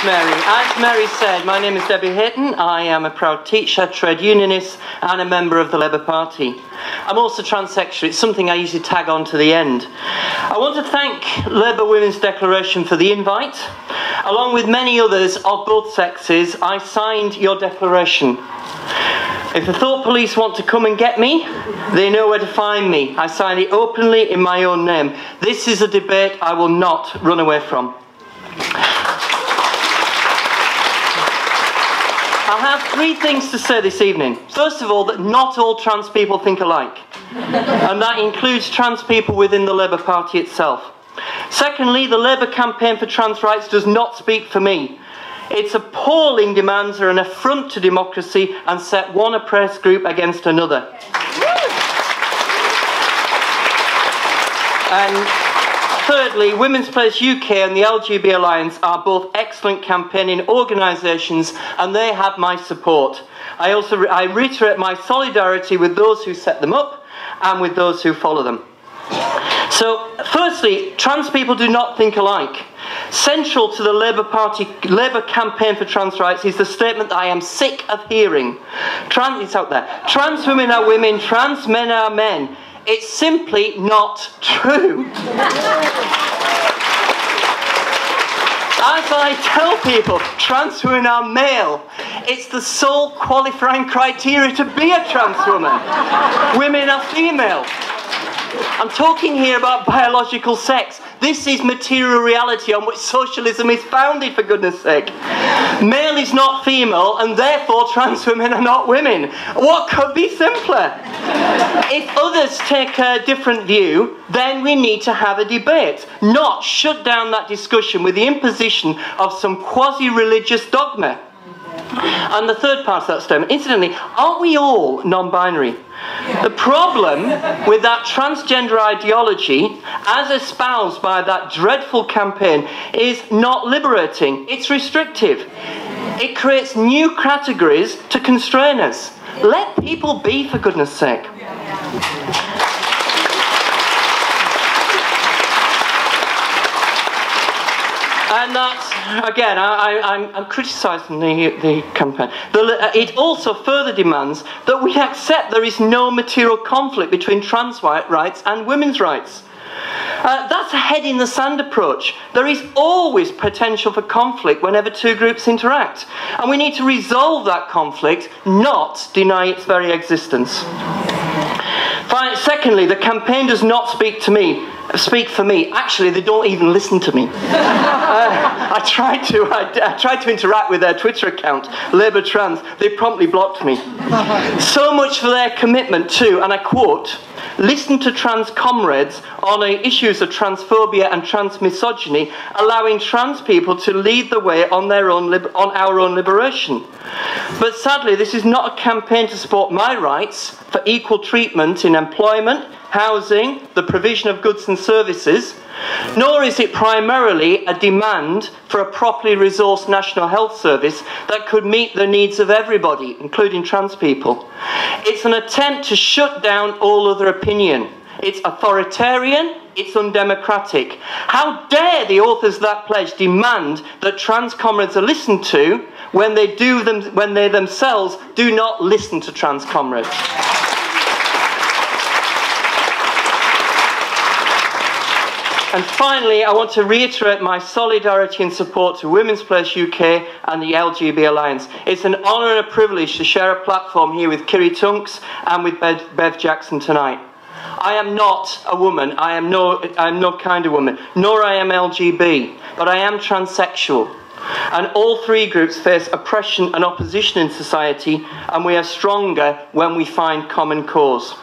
Mary. As Mary said, my name is Debbie Hayton. I am a proud teacher, trade unionist, and a member of the Labour Party. I'm also transsexual. It's something I usually tag on to the end. I want to thank Labour Women's Declaration for the invite. Along with many others of both sexes, I signed your declaration. If the thought police want to come and get me, they know where to find me. I signed it openly in my own name. This is a debate I will not run away from. I have three things to say this evening. First of all, that not all trans people think alike. And that includes trans people within the Labour Party itself. Secondly, the Labour campaign for trans rights does not speak for me. Its appalling demands are an affront to democracy and set one oppressed group against another. And thirdly, Women's Place UK and the LGB Alliance are both excellent campaigning organisations, and they have my support. I reiterate my solidarity with those who set them up and with those who follow them. So, firstly, trans people do not think alike. Central to the Labour campaign for trans rights is the statement that I am sick of hearing. It's out there. Trans women are women, trans men are men. It's simply not true. As I tell people, trans women are male. It's the sole qualifying criteria to be a trans woman. Women are female. I'm talking here about biological sex. This is material reality on which socialism is founded, for goodness sake. Male is not female, and therefore trans women are not women. What could be simpler? If others take a different view, then we need to have a debate, not shut down that discussion with the imposition of some quasi-religious dogma. And the third part of that statement, incidentally, aren't we all non-binary? The problem with that transgender ideology, as espoused by that dreadful campaign, is not liberating. It's restrictive. It creates new categories to constrain us. Let people be, for goodness sake. And that's, again, I'm criticising the campaign. It also further demands that we accept there is no material conflict between trans rights and women's rights. That's a head in the sand approach. There is always potential for conflict whenever two groups interact. And we need to resolve that conflict, not deny its very existence. Secondly, the campaign does not speak for me. Actually, they don't even listen to me. I tried to interact with their Twitter account, Labour Trans. They promptly blocked me. So much for their commitment to, and I quote, listen to trans comrades on issues of transphobia and transmisogyny, allowing trans people to lead the way on our own liberation. But sadly, this is not a campaign to support my rights for equal treatment in employment, housing, the provision of goods and services, nor is it primarily a demand for a properly resourced national health service that could meet the needs of everybody, including trans people. It's an attempt to shut down all other opinion. It's authoritarian, it's undemocratic. How dare the authors of that pledge demand that trans comrades are listened to when they themselves do not listen to trans comrades. And finally, I want to reiterate my solidarity and support to Women's Place UK and the LGB Alliance. It's an honour and a privilege to share a platform here with Kiri Tunks and with Bev Jackson tonight. I am not a woman, I am no kind of woman, nor I am LGB, but I am transsexual. And all three groups face oppression and opposition in society, and we are stronger when we find common cause.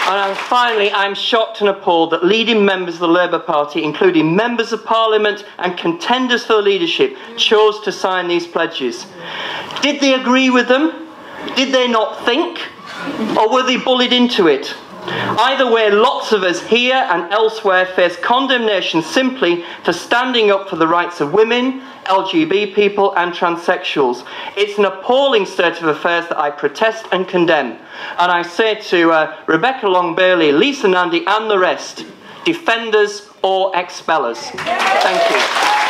And finally, I'm shocked and appalled that leading members of the Labour Party, including members of Parliament and contenders for leadership, chose to sign these pledges. Did they agree with them? Did they not think? Or were they bullied into it? Either way, lots of us here and elsewhere face condemnation simply for standing up for the rights of women, LGBT people and transsexuals. It's an appalling state of affairs that I protest and condemn. And I say to Rebecca Long-Bailey, Lisa Nandy and the rest, defend us or expel us. Thank you.